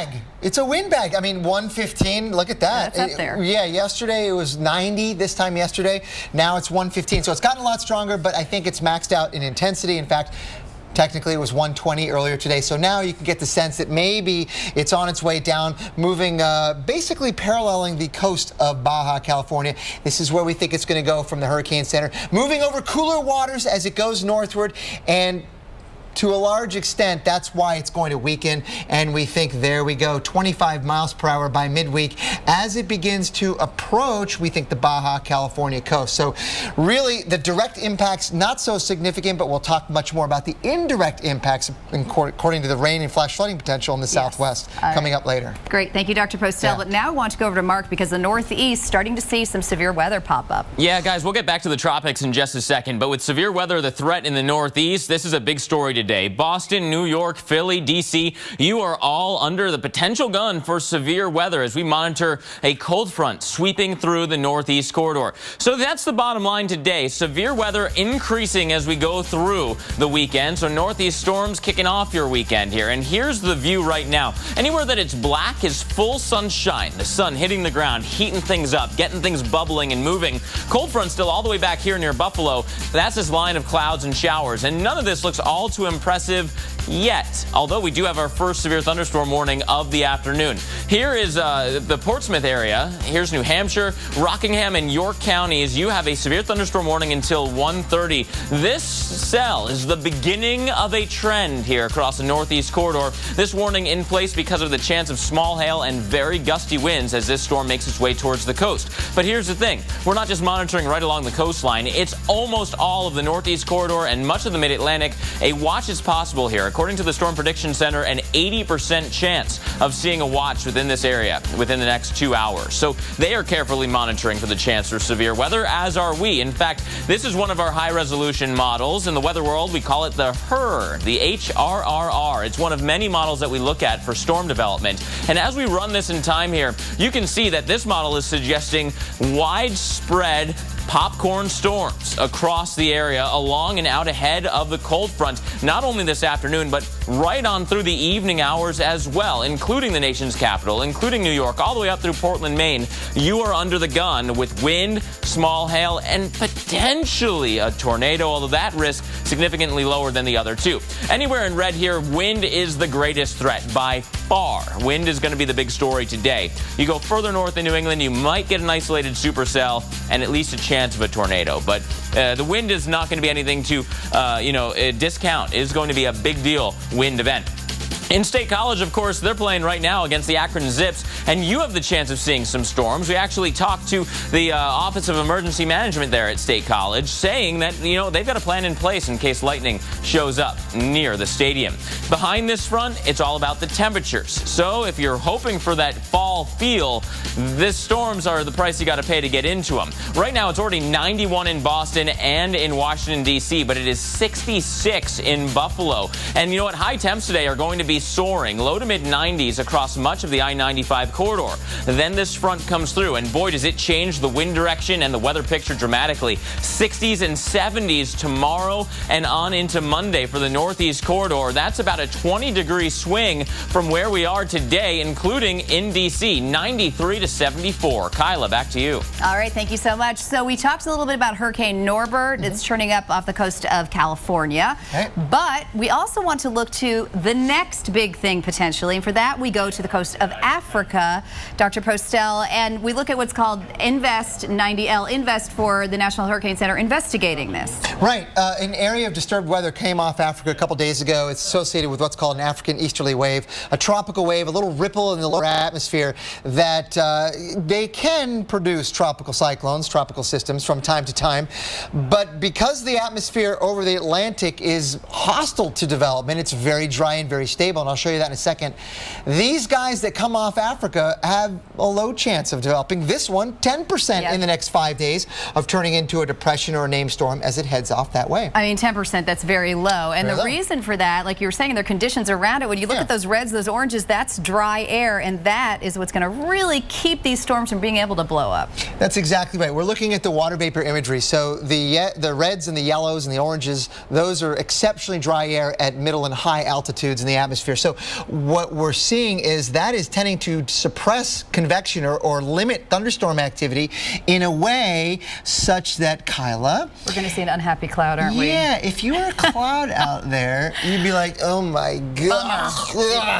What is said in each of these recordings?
bag. It's a wind bag. I mean, 115, look at that. That's up there. Yeah, yesterday it was 90, this time yesterday. Now it's 115. So it's gotten a lot stronger, but I think it's maxed out in intensity. In fact, technically, it was 120 earlier today, so now you can get the sense that maybe it's on its way down, moving basically paralleling the coast of Baja California. This is where we think it's going to go from the Hurricane Center, moving over cooler waters as it goes northward, and to a large extent, that's why it's going to weaken, and we think, there we go, 25 miles per hour by midweek. As it begins to approach, we think, the Baja California coast. So really, the direct impacts, not so significant, but we'll talk much more about the indirect impacts, according to the rain and flash flooding potential in the southwest, coming up later. Great. Thank you, Dr. Postel. But now I want to go over to Mark, because the Northeast starting to see some severe weather pop up. Yeah, guys, we'll get back to the tropics in just a second, but with severe weather, the threat in the Northeast, this is a big story today. Boston, New York, Philly, D.C., you are all under the potential gun for severe weather as we monitor a cold front sweeping through the Northeast corridor. So that's the bottom line today. Severe weather increasing as we go through the weekend. So Northeast storms kicking off your weekend here. And here's the view right now. Anywhere that it's black is full sunshine. The sun hitting the ground, heating things up, getting things bubbling and moving. Cold front still all the way back here near Buffalo. That's this line of clouds and showers. And none of this looks all too impressive yet, although we do have our first severe thunderstorm warning of the afternoon. Here is the Portsmouth area. Here's New Hampshire, Rockingham, and York counties. You have a severe thunderstorm warning until 1:30. This cell is the beginning of a trend here across the Northeast corridor. This warning in place because of the chance of small hail and very gusty winds as this storm makes its way towards the coast. But here's the thing. We're not just monitoring right along the coastline. It's almost all of the Northeast corridor and much of the Mid-Atlantic. A watch is possible here. According to the Storm Prediction Center, an 80% chance of seeing a watch within this area within the next 2 hours. So they are carefully monitoring for the chance for severe weather, as are we. In fact, this is one of our high-resolution models. In the weather world, we call it the HRRR, the HRRR. It's one of many models that we look at for storm development. And as we run this in time here, you can see that this model is suggesting widespread popcorn storms across the area along and out ahead of the cold front, not only this afternoon, but right on through the evening hours as well, including the nation's capital, including New York, all the way up through Portland, Maine. You are under the gun with wind, small hail, and potentially a tornado, although that risk significantly lower than the other two. Anywhere in red here, wind is the greatest threat by far. Wind is going to be the big story today. You go further north in New England, you might get an isolated supercell and at least a chance of a tornado. But the wind is not going to be anything to, discount. It is going to be a big deal wind event. In State College, of course, they're playing right now against the Akron Zips, and you have the chance of seeing some storms. We actually talked to the Office of Emergency Management there at State College, saying that, they've got a plan in place in case lightning shows up near the stadium. Behind this front, it's all about the temperatures. So if you're hoping for that fall feel, these storms are the price you got to pay to get into them. Right now, it's already 91 in Boston and in Washington, D.C., but it is 66 in Buffalo. And you know what? High temps today are going to be soaring, low to mid-90s across much of the I-95 corridor. Then this front comes through, and boy, does it change the wind direction and the weather picture dramatically. 60s and 70s tomorrow and on into Monday for the Northeast corridor. That's about a 20-degree swing from where we are today, including in D.C., 93 to 74. Kyla, back to you. All right, thank you so much. So we talked a little bit about Hurricane Norbert. It's turning up off the coast of California. But we also want to look to the next big thing potentially, and for that we go to the coast of Africa, Dr. Postel, and we look at what's called Invest 90L, Invest for the National Hurricane Center investigating this. Right, an area of disturbed weather came off Africa a couple days ago. It's associated with what's called an African easterly wave, a tropical wave, a little ripple in the lower atmosphere that they can produce tropical cyclones, tropical systems from time to time, but because the atmosphere over the Atlantic is hostile to development, it's very dry and very stable, and I'll show you that in a second. These guys that come off Africa have a low chance of developing. This one, 10% in the next 5 days of turning into a depression or a named storm as it heads off that way. I mean, 10%, that's very low. And very the low. reason for that, like you were saying, there are conditions around it. When you look at those reds, those oranges, that's dry air, and that is what's going to really keep these storms from being able to blow up. That's exactly right. We're looking at the water vapor imagery. So the reds and the yellows and the oranges, those are exceptionally dry air at middle and high altitudes in the atmosphere. atmosphere. So what we're seeing is that is tending to suppress convection or limit thunderstorm activity in a way such that, Kyla, We're going to see an unhappy cloud, aren't we? yeah, if you were a cloud out there, you'd be like, oh my God.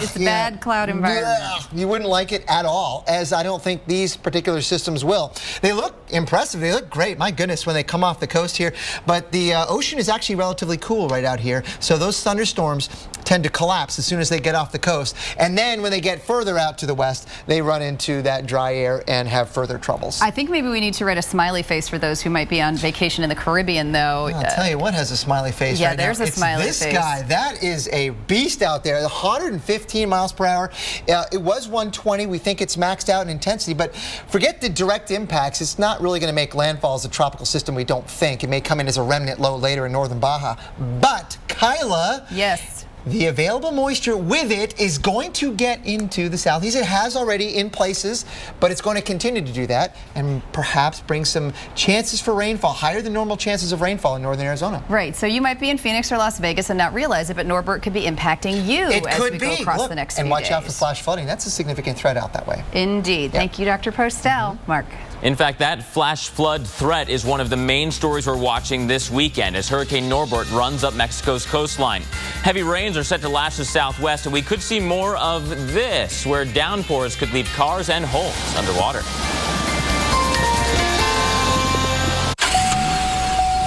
It's a bad cloud environment. You wouldn't like it at all, as I don't think these particular systems will. They look impressive. They look great. My goodness, when they come off the coast here. But the ocean is actually relatively cool right out here. So those thunderstorms tend to collapse as soon as they get off the coast. And then when they get further out to the west, they run into that dry air and have further troubles. I think maybe we need to write a smiley face for those who might be on vacation in the Caribbean, though. I'll tell you what has a smiley face Yeah, right now. there's a smiley this face. guy. That is a beast out there. 115 miles per hour. It was 120. We think it's maxed out in intensity, but forget the direct impacts. It's not really going to make landfall as a tropical system, we don't think. It may come in as a remnant low later in northern Baja. But, Kyla. Yes. The available moisture with it is going to get into the southeast. It has already in places, but it's going to continue to do that and perhaps bring some chances for rainfall, higher than normal chances of rainfall in northern Arizona. Right, so you might be in Phoenix or Las Vegas and not realize it, but Norbert could be impacting you It as could we be. go across Look, the next and few watch days. out for flash flooding. That's a significant threat out that way. Indeed. Thank you, Dr. Postel. Mark. In fact, that flash flood threat is one of the main stories we're watching this weekend as Hurricane Norbert runs up Mexico's coastline. Heavy rains are set to lash the southwest, and we could see more of this, where downpours could leave cars and homes underwater.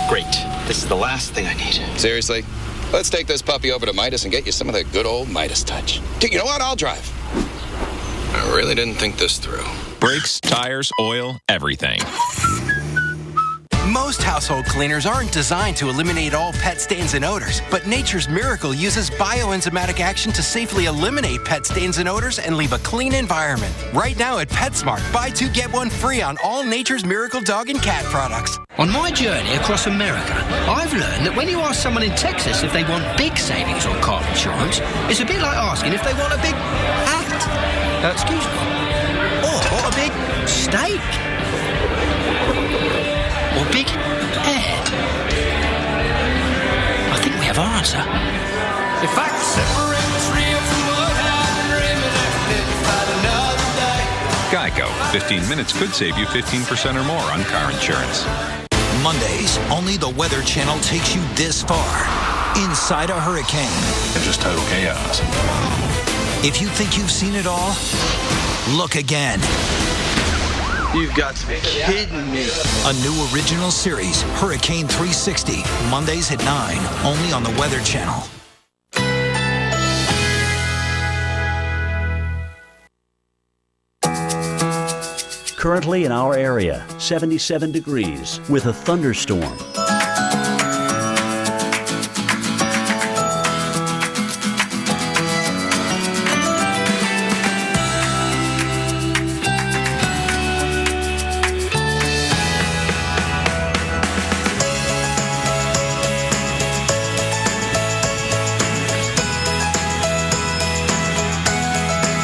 Great. This is the last thing I need. Seriously? Let's take this puppy over to Midas and get you some of that good old Midas touch. Dude, you know what? I'll drive. I really didn't think this through. Brakes, tires, oil, everything. Most household cleaners aren't designed to eliminate all pet stains and odors, but Nature's Miracle uses bioenzymatic action to safely eliminate pet stains and odors and leave a clean environment. Right now at PetSmart, buy 2 get 1 free on all Nature's Miracle dog and cat products. On my journey across America, I've learned that when you ask someone in Texas if they want big savings on car insurance, it's a bit like asking if they want a big hat. Excuse me. Or a big steak. Or big hair. I think we have our answer. If I could separate the real from what I'm dreaming, I could live another day. Geico. 15 minutes could save you 15% or more on car insurance. Mondays, only the Weather Channel takes you this far. Inside a hurricane. Just total chaos. If you think you've seen it all, look again. You've got to be kidding me. A new original series, Hurricane 360, Mondays at 9, only on the Weather Channel. Currently in our area, 77 degrees with a thunderstorm.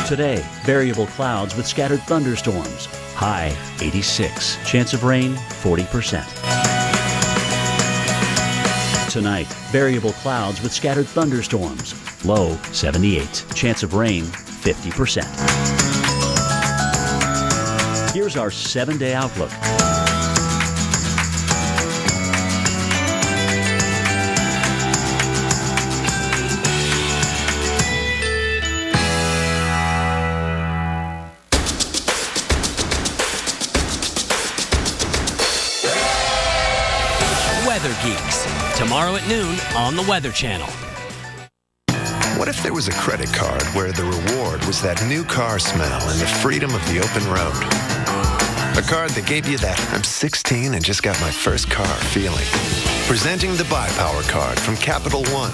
Today, variable clouds with scattered thunderstorms. High 86. Chance of rain 40%. Tonight, variable clouds with scattered thunderstorms. Low 78. Chance of rain 50%. Here's our 7-day outlook. Weather Geeks. Tomorrow at noon on the Weather Channel. What if there was a credit card where the reward was that new car smell and the freedom of the open road? A card that gave you that I'm 16 and just got my first car feeling. Presenting the Buy Power card from Capital One.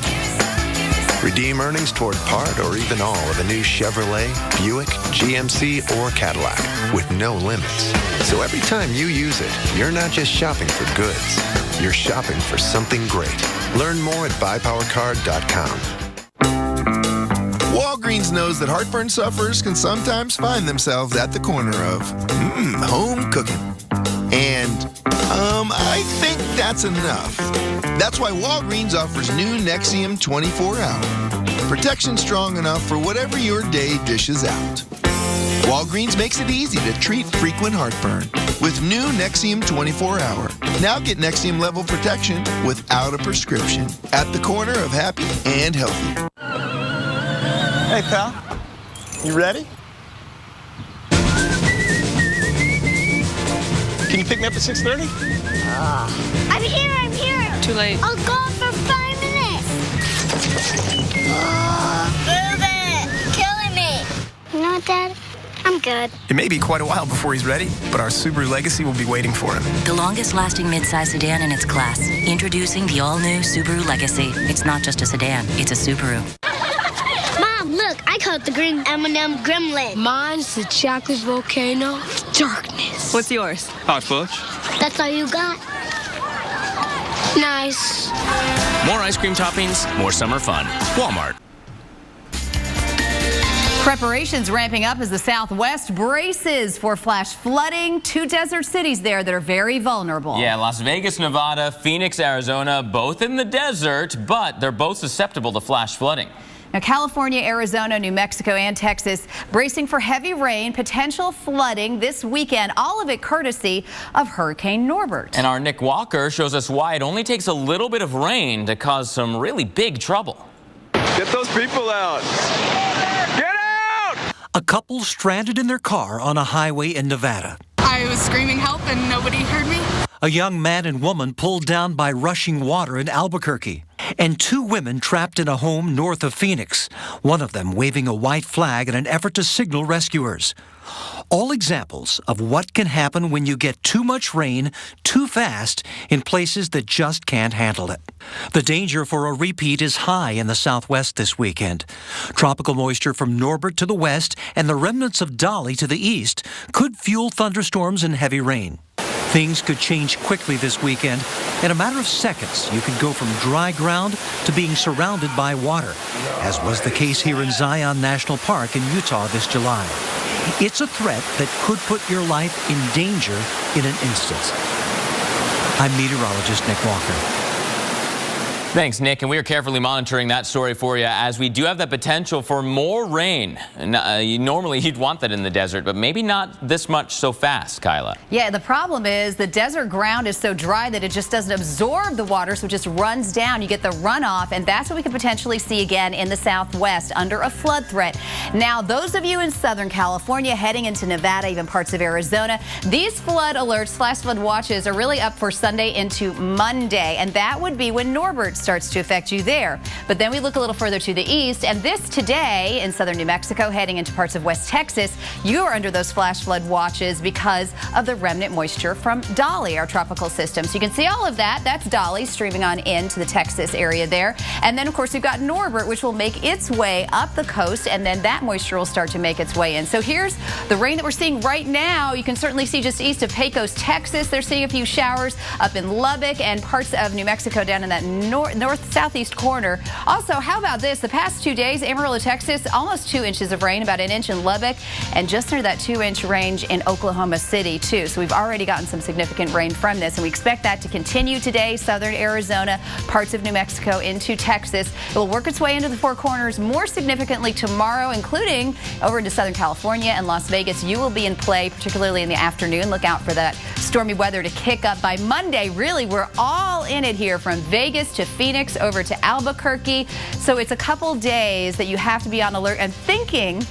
Redeem earnings toward part or even all of a new Chevrolet, Buick, GMC, or Cadillac with no limits. So every time you use it, you're not just shopping for goods. You're shopping for something great. Learn more at buypowercard.com. Walgreens knows that heartburn sufferers can sometimes find themselves at the corner of home cooking. And I think that's enough. That's why Walgreens offers new Nexium 24 Hour. Protection strong enough for whatever your day dishes out. Walgreens makes it easy to treat frequent heartburn with new Nexium 24-hour. Now get Nexium level protection without a prescription at the corner of happy and healthy. Hey, pal. You ready? Can you pick me up at 6:30? I'm here. Too late. I'll go for 5 minutes. Move it. Killing me. You know what, Dad? I'm good. It may be quite a while before he's ready, but our Subaru Legacy will be waiting for him. The longest-lasting midsize sedan in its class. Introducing the all-new Subaru Legacy. It's not just a sedan, it's a Subaru. Mom, look, I caught the green M&M gremlin. Mine's the chocolate volcano. Darkness. What's yours? Hot fudge. That's all you got? Nice. More ice cream toppings, more summer fun. Walmart. Preparations ramping up as the Southwest braces for flash flooding. 2 desert cities there that are very vulnerable. Yeah, Las Vegas, Nevada, Phoenix, Arizona, both in the desert, but they're both susceptible to flash flooding. Now, California, Arizona, New Mexico, and Texas bracing for heavy rain, potential flooding this weekend, all of it courtesy of Hurricane Norbert. And our Nick Walker shows us why it only takes a little bit of rain to cause some really big trouble. Get those people out. Get out! A couple stranded in their car on a highway in Nevada. I was screaming help and nobody heard me. A young man and woman pulled down by rushing water in Albuquerque. And 2 women trapped in a home north of Phoenix, one of them waving a white flag in an effort to signal rescuers. All examples of what can happen when you get too much rain too fast in places that just can't handle it. The danger for a repeat is high in the Southwest this weekend. Tropical moisture from Norbert to the west and the remnants of Dolly to the east could fuel thunderstorms and heavy rain. Things could change quickly this weekend. In a matter of seconds, you could go from dry ground to being surrounded by water, as was the case here in Zion National Park in Utah this July. It's a threat that could put your life in danger in an instant. I'm meteorologist Nick Walker. Thanks, Nick, and we are carefully monitoring that story for you as we do have that potential for more rain. Normally you'd want that in the desert, but maybe not this much so fast, Kyla. Yeah, the problem is the desert ground is so dry that it just doesn't absorb the water, so it just runs down. You get the runoff, and that's what we could potentially see again in the Southwest under a flood threat. Now, those of you in Southern California heading into Nevada, even parts of Arizona, these flood alerts, flash flood watches are really up for Sunday into Monday, and that would be when Norbert starts to affect you there. But then we look a little further to the east, and this today in southern New Mexico, heading into parts of West Texas, you are under those flash flood watches because of the remnant moisture from Dolly, our tropical system. So you can see all of that. That's Dolly streaming on into the Texas area there. And then, of course, we've got Norbert, which will make its way up the coast, and then that moisture will start to make its way in. So here's the rain that we're seeing right now. You can certainly see just east of Pecos, Texas. They're seeing a few showers up in Lubbock and parts of New Mexico down in that north-southeast corner. Also, how about this? The past 2 days, Amarillo, Texas, almost 2 inches of rain, about 1 inch in Lubbock, and just near that 2-inch range in Oklahoma City, too. So we've already gotten some significant rain from this, and we expect that to continue today. Southern Arizona, parts of New Mexico into Texas. It will work its way into the Four Corners more significantly tomorrow, including over into Southern California and Las Vegas. You will be in play, particularly in the afternoon. Look out for that stormy weather to kick up by Monday. Really, we're all in it here from Vegas to Phoenix over to Albuquerque. So it's a couple days that you have to be on alert and thinking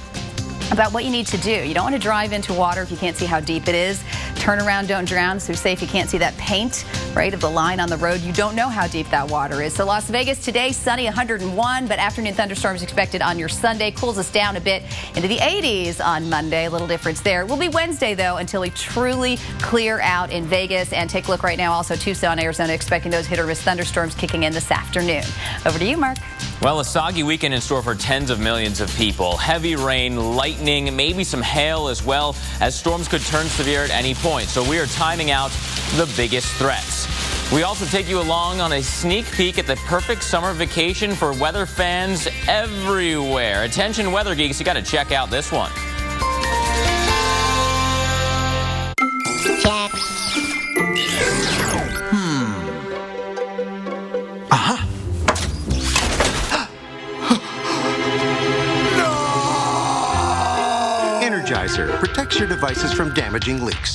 about what you need to do. You don't want to drive into water if you can't see how deep it is. Turn around, don't drown. So say if you can't see that paint, right, of the line on the road, you don't know how deep that water is. So Las Vegas today, sunny 101, but afternoon thunderstorms expected on your Sunday. Cools us down a bit into the 80s on Monday. A little difference there. It will be Wednesday, though, until we truly clear out in Vegas. And take a look right now, also Tucson, Arizona, expecting those hit or miss thunderstorms kicking in this afternoon. Over to you, Mark. Well, a soggy weekend in store for tens of millions of people. Heavy rain, lightning, maybe some hail as well, as storms could turn severe at any point. So we are timing out the biggest threats. We also take you along on a sneak peek at the perfect summer vacation for weather fans everywhere. Attention weather geeks, you got to check out this one. Check. Energizer protects your devices from damaging leaks.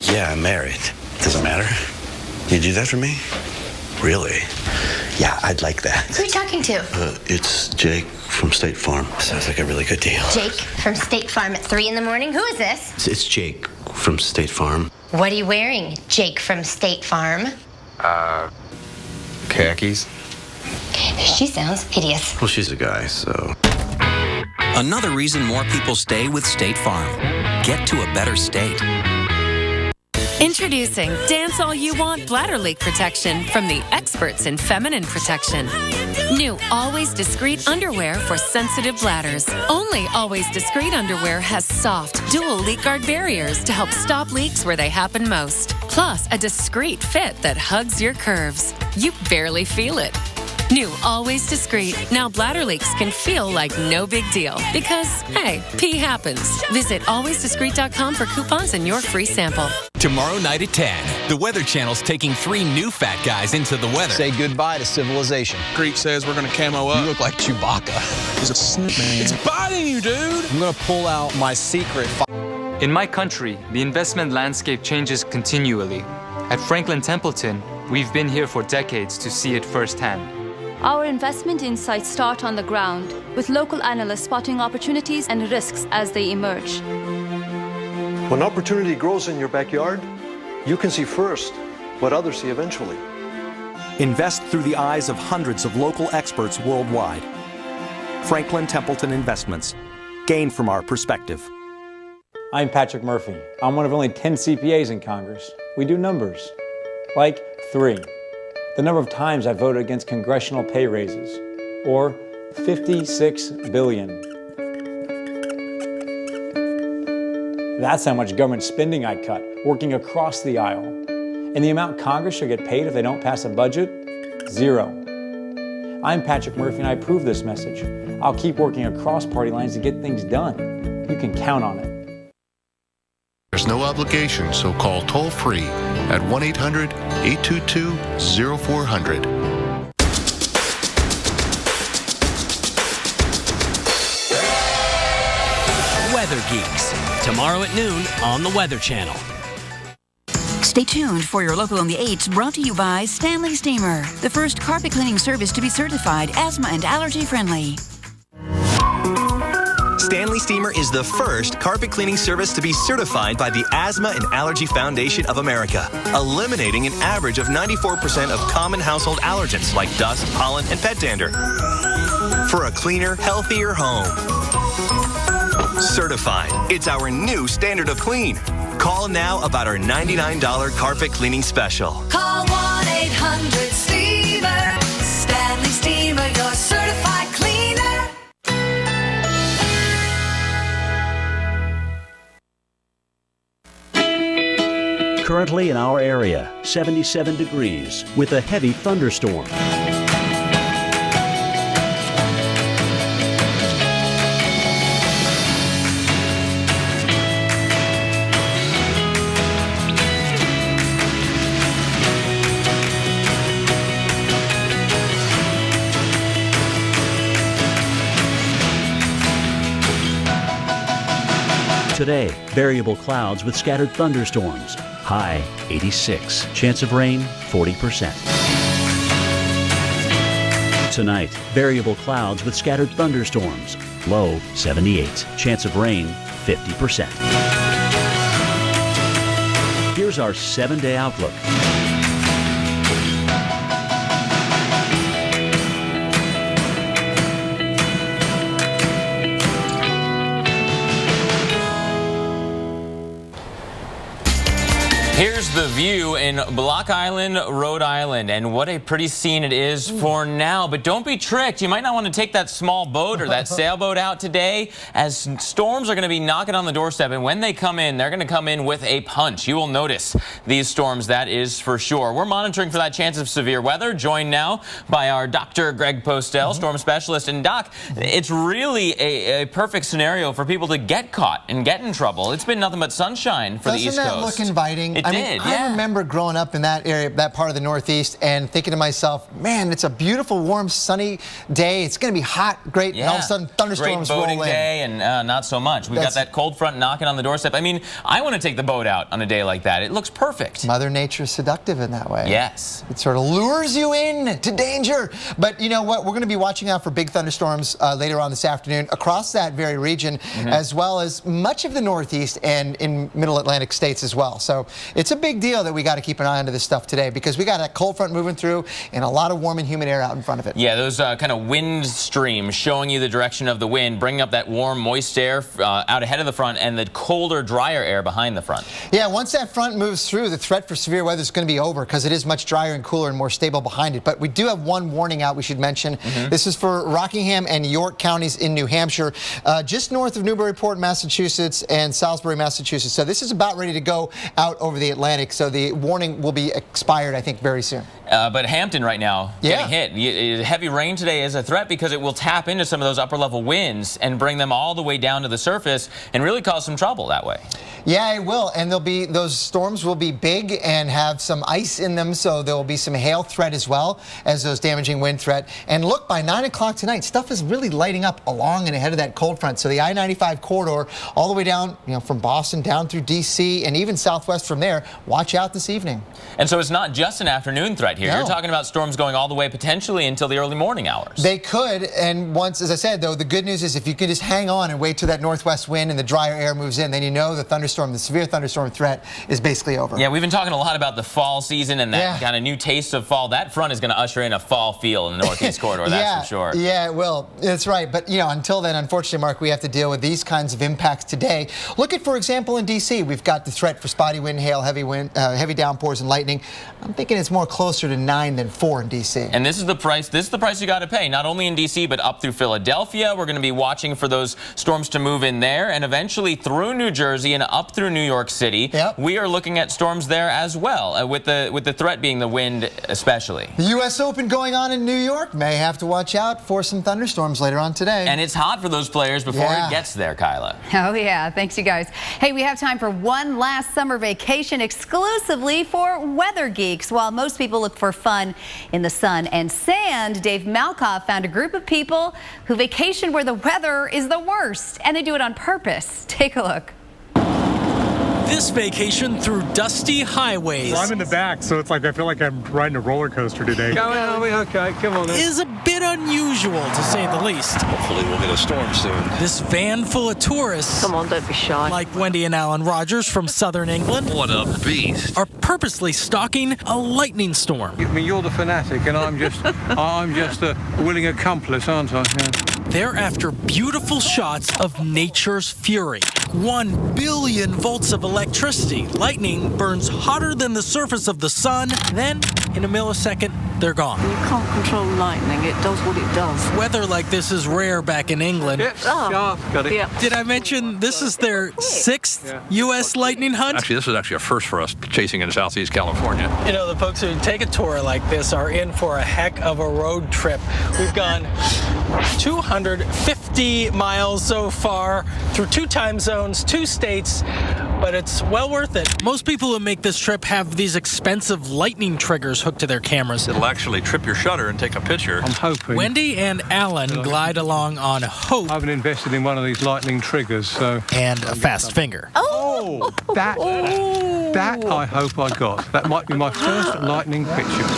Yeah, I'm married. Does it matter? You do that for me? Really? Yeah, I'd like that. Who are you talking to? It's Jake from State Farm. Sounds like a really good deal. Jake from State Farm at 3 in the morning? Who is this? It's Jake from State Farm. What are you wearing, Jake from State Farm? Khakis? She sounds hideous. Well, she's a guy, so... Another reason more people stay with State Farm. Get to a better state. Introducing Dance All You Want bladder leak protection from the experts in feminine protection. New Always Discreet underwear for sensitive bladders. Only Always Discreet underwear has soft, dual leak guard barriers to help stop leaks where they happen most. Plus, a discreet fit that hugs your curves. You barely feel it. New Always Discreet. Now bladder leaks can feel like no big deal. Because, hey, pee happens. Visit alwaysdiscreet.com for coupons and your free sample. Tomorrow night at 10, the Weather Channel's taking 3 new fat guys into the weather. Say goodbye to civilization. Creek says we're going to camo up. You look like Chewbacca. He's a snake, man. It's biting you, dude. I'm going to pull out my secret. In my country, the investment landscape changes continually. At Franklin Templeton, we've been here for decades to see it firsthand. Our investment insights start on the ground, with local analysts spotting opportunities and risks as they emerge. When opportunity grows in your backyard, you can see first what others see eventually. Invest through the eyes of hundreds of local experts worldwide. Franklin Templeton Investments. Gain from our perspective. I'm Patrick Murphy. I'm one of only 10 CPAs in Congress. We do numbers. Like 3. The number of times I voted against congressional pay raises. Or 56 billion. That's how much government spending I cut, working across the aisle. And the amount Congress should get paid if they don't pass a budget? 0. I'm Patrick Murphy and I approve this message. I'll keep working across party lines to get things done. You can count on it. There's no obligation, so call toll-free at 1-800-822-0400. Weather Geeks, tomorrow at noon on the Weather Channel. Stay tuned for your local on the 8s, brought to you by Stanley Steamer, the first carpet cleaning service to be certified asthma and allergy friendly. Stanley Steamer is the first carpet cleaning service to be certified by the Asthma and Allergy Foundation of America, eliminating an average of 94% of common household allergens like dust, pollen, and pet dander. For a cleaner, healthier home. Certified. It's our new standard of clean. Call now about our $99 carpet cleaning special. Call 1-800-STEAMER. Stanley Steamer, your certified cleaner. Currently in our area, 77 degrees with a heavy thunderstorm. Today, variable clouds with scattered thunderstorms. High 86. Chance of rain 40%. Tonight, variable clouds with scattered thunderstorms. Low 78. Chance of rain 50%. Here's our 7-day outlook. Here's the view in Block Island, Rhode Island, and what a pretty scene it is for now. But don't be tricked. You might not want to take that small boat or that sailboat out today, as storms are going to be knocking on the doorstep, and when they come in, they're going to come in with a punch. You will notice these storms, that is for sure. We're monitoring for that chance of severe weather, joined now by our Dr. Greg Postel, storm specialist. And Doc, it's really a perfect scenario for people to get caught and get in trouble. It's been nothing but sunshine for the East Coast. Doesn't that look inviting? I remember growing up in that area, that part of the Northeast, and thinking to myself, man, it's a beautiful, warm, sunny day. It's going to be hot, great, and all of a sudden thunderstorms roll in. Great boating day, and not so much. We've got that cold front knocking on the doorstep. I mean, I want to take the boat out on a day like that. It looks perfect. Mother Nature's seductive in that way. Yes. It sort of lures you in to danger. But you know what? We're going to be watching out for big thunderstorms later on this afternoon across that very region, as well as much of the Northeast and in Middle Atlantic states as well. So it's a big deal that we got to keep an eye on to this stuff today, because we got that cold front moving through and a lot of warm and humid air out in front of it. Yeah, those kind of wind streams showing you the direction of the wind, bringing up that warm, moist air out ahead of the front and the colder, drier air behind the front. Yeah, once that front moves through, the threat for severe weather is going to be over, because it is much drier and cooler and more stable behind it. But we do have one warning out we should mention. This is for Rockingham and York counties in New Hampshire, just north of Newburyport, Massachusetts, and Salisbury, Massachusetts. So this is about ready to go out over the Atlantic. So the warning will be expired, I think, very soon. But Hampton right now getting hit. Heavy rain today is a threat because it will tap into some of those upper level winds and bring them all the way down to the surface and really cause some trouble that way. Yeah, it will. And those storms will be big and have some ice in them, so there will be some hail threat as well as those damaging wind threat. And look, by 9 o'clock tonight, stuff is really lighting up along and ahead of that cold front. So the I-95 corridor all the way down, from Boston down through D.C. and even southwest from there, watch out this evening. And so it's not just an afternoon threat here. No. You're talking about storms going all the way potentially until the early morning hours. They could, and once, as I said, though, the good news is if you can just hang on and wait till that northwest wind and the drier air moves in, then you know the severe thunderstorm threat is basically over. Yeah, we've been talking a lot about the fall season and that kind of new taste of fall. That front is going to usher in a fall feel in the Northeast corridor, that's for sure. Yeah, it will. That's right. But, until then, unfortunately, Mark, we have to deal with these kinds of impacts today. Look at, for example, in D.C., we've got the threat for spotty wind, hail, heavy downpours, and lightning. I'm thinking it's more closer to 9 than 4 in D.C. And this is the price. This is the price you got to pay, not only in D.C., but up through Philadelphia. We're going to be watching for those storms to move in there, and eventually through New Jersey and up through New York City. Yep. We are looking at storms there as well, with the threat being the wind especially. The U.S. Open going on in New York. May have to watch out for some thunderstorms later on today. And it's hot for those players before it gets there, Kyla. Oh, yeah. Thanks, you guys. Hey, we have time for one last summer vacation exclusively for weather geeks. While most people look for fun in the sun and sand, Dave Malkoff found a group of people who vacation where the weather is the worst, and they do it on purpose. Take a look. This vacation through dusty highways. Well, I'm in the back, so it's like I feel like I'm riding a roller coaster today. Okay, come on. Is a bit unusual, to say the least. Hopefully we'll get a storm soon. This van full of tourists. Come on, don't be shy. Like Wendy and Alan Rogers from Southern England. What a beast. Are purposely stalking a lightning storm. I mean, you're the fanatic, and I'm just a willing accomplice, aren't I? Yeah. They're after beautiful shots of nature's fury. 1 billion volts of electricity. Lightning burns hotter than the surface of the sun. Then, in a millisecond, they're gone. You can't control lightning. It does what it does. Weather like this is rare back in England. Yep. Got it. Yeah. Did I mention this is their 6th U.S. lightning hunt? Actually, this is actually a first for us chasing in Southeast California. The folks who take a tour like this are in for a heck of a road trip. We've gone 250 miles so far through 2 time zones, 2 states, but it's well worth it. Most people who make this trip have these expensive lightning triggers hooked to their cameras. It'll actually trip your shutter and take a picture. I'm hoping. Wendy and Alan glide along on hope. I haven't invested in one of these lightning triggers, so. And a fast finger. Oh, that I hope I got. That might be my first lightning picture.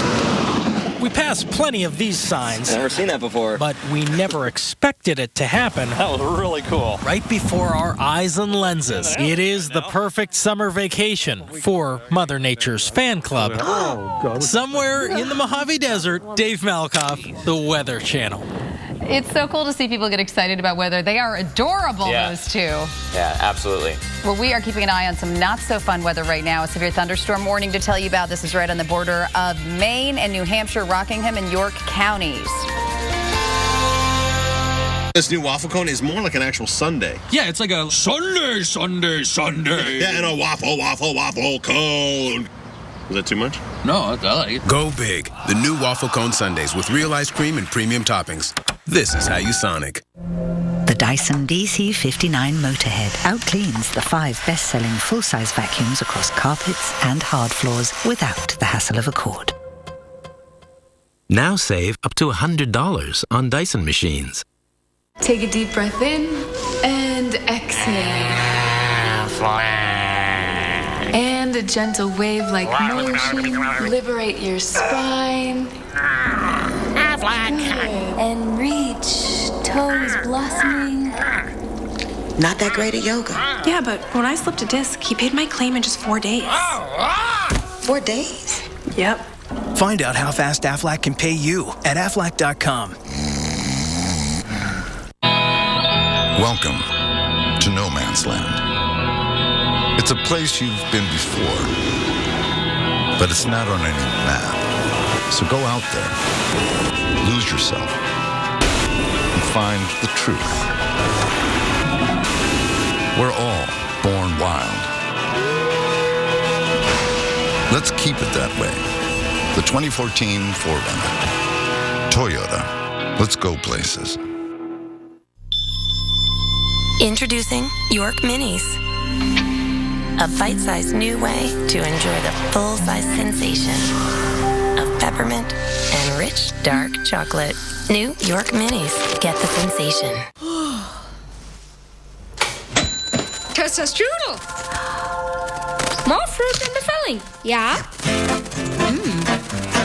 We pass plenty of these signs. Never seen that before. But we never expected it to happen. That was really cool. Right before our eyes and lenses. It is the perfect summer vacation for Mother Nature's fan club. Oh, God. Somewhere in the Mojave Desert, Dave Malkoff, the Weather Channel. It's so cool to see people get excited about weather. They are adorable, those two. Yeah, absolutely. Well, we are keeping an eye on some not so fun weather right now. A severe thunderstorm warning to tell you about. This is right on the border of Maine and New Hampshire, Rockingham and York counties. This new waffle cone is more like an actual sundae. Yeah, it's like a Sunday. Yeah, and a waffle cone. Was that too much? No, I like it. Go big. The new waffle cone sundaes with real ice cream and premium toppings. This is how you Sonic. The Dyson DC-59 Motorhead outcleans the 5 best-selling full-size vacuums across carpets and hard floors without the hassle of a cord. Now save up to $100 on Dyson machines. Take a deep breath in and exhale. And a gentle wave-like motion. Liberate your spine. And reach, toes blossoming. Not that great at yoga. Yeah, but when I slipped a disc, he paid my claim in just 4 days. 4 days? Yep. Find out how fast Aflac can pay you at Aflac.com. Welcome to No Man's Land. It's a place you've been before, but it's not on any map. So go out there, lose yourself, and find the truth. We're all born wild. Let's keep it that way. The 2014 4Runner. Toyota. Let's go places. Introducing York Minis. A bite-sized new way to enjoy the full-size sensation of peppermint and rich dark chocolate. New York Minis. Get the sensation. Toaster strudel. More fruit in the filling. Yeah.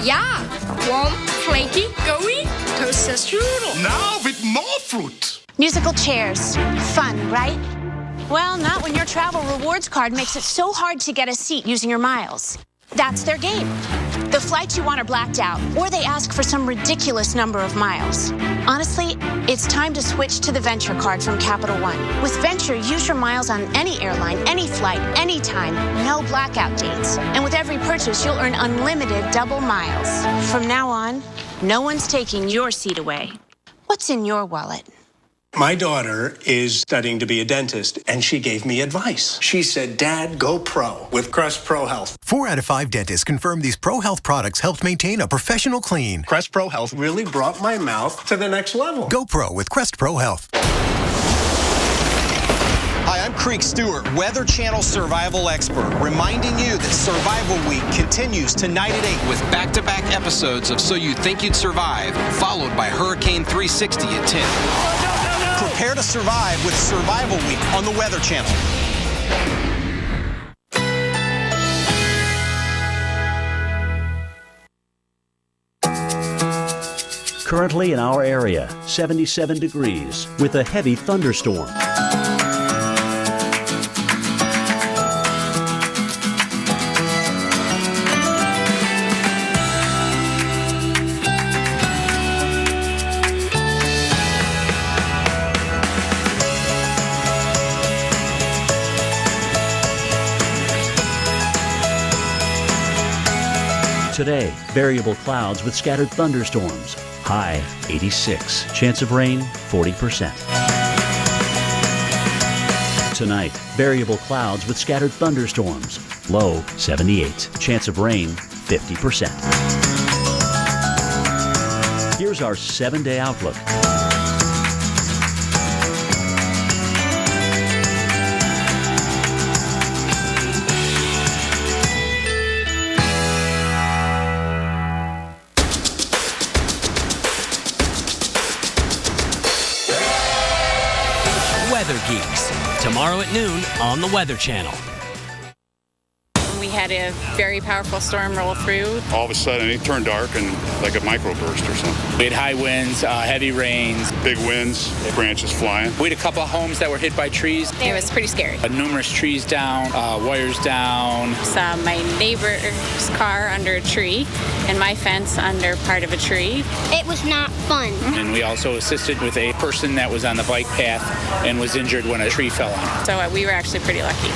Yeah. Warm, flaky, gooey. Toaster strudel. Now with more fruit. Musical chairs. Fun, right? Well, not when your travel rewards card makes it so hard to get a seat using your miles. That's their game. The flights you want are blacked out, or they ask for some ridiculous number of miles. Honestly, it's time to switch to the Venture card from Capital One. With Venture, use your miles on any airline, any flight, anytime, no blackout dates. And with every purchase, you'll earn unlimited double miles. From now on, no one's taking your seat away. What's in your wallet? My daughter is studying to be a dentist, and she gave me advice. She said, Dad, go pro with Crest Pro Health. 4 out of 5 dentists confirm these Pro Health products helped maintain a professional clean. Crest Pro Health really brought my mouth to the next level. Go pro with Crest Pro Health. Hi, I'm Creek Stewart, Weather Channel survival expert, reminding you that Survival Week continues tonight at 8 with back-to-back episodes of So You Think You'd Survive, followed by Hurricane 360 at 10. Prepare to survive with Survival Week on the Weather Channel. Currently in our area, 77 degrees with a heavy thunderstorm. Today, variable clouds with scattered thunderstorms. High 86. Chance of rain 40%. Tonight, variable clouds with scattered thunderstorms. Low 78. Chance of rain 50%. Here's our 7-day outlook. Weather Geeks. Tomorrow at noon on the Weather Channel. we had a very powerful storm roll through. All of a sudden, it turned dark and like a microburst or something. We had high winds, heavy rains. Big winds, branches flying. We had a couple of homes that were hit by trees. It was pretty scary. Numerous trees down, wires down. Saw my neighbor's car under a tree and my fence under part of a tree. It was not fun. And we also assisted with a person that was on the bike path and was injured when a tree fell on her. So we were actually pretty lucky.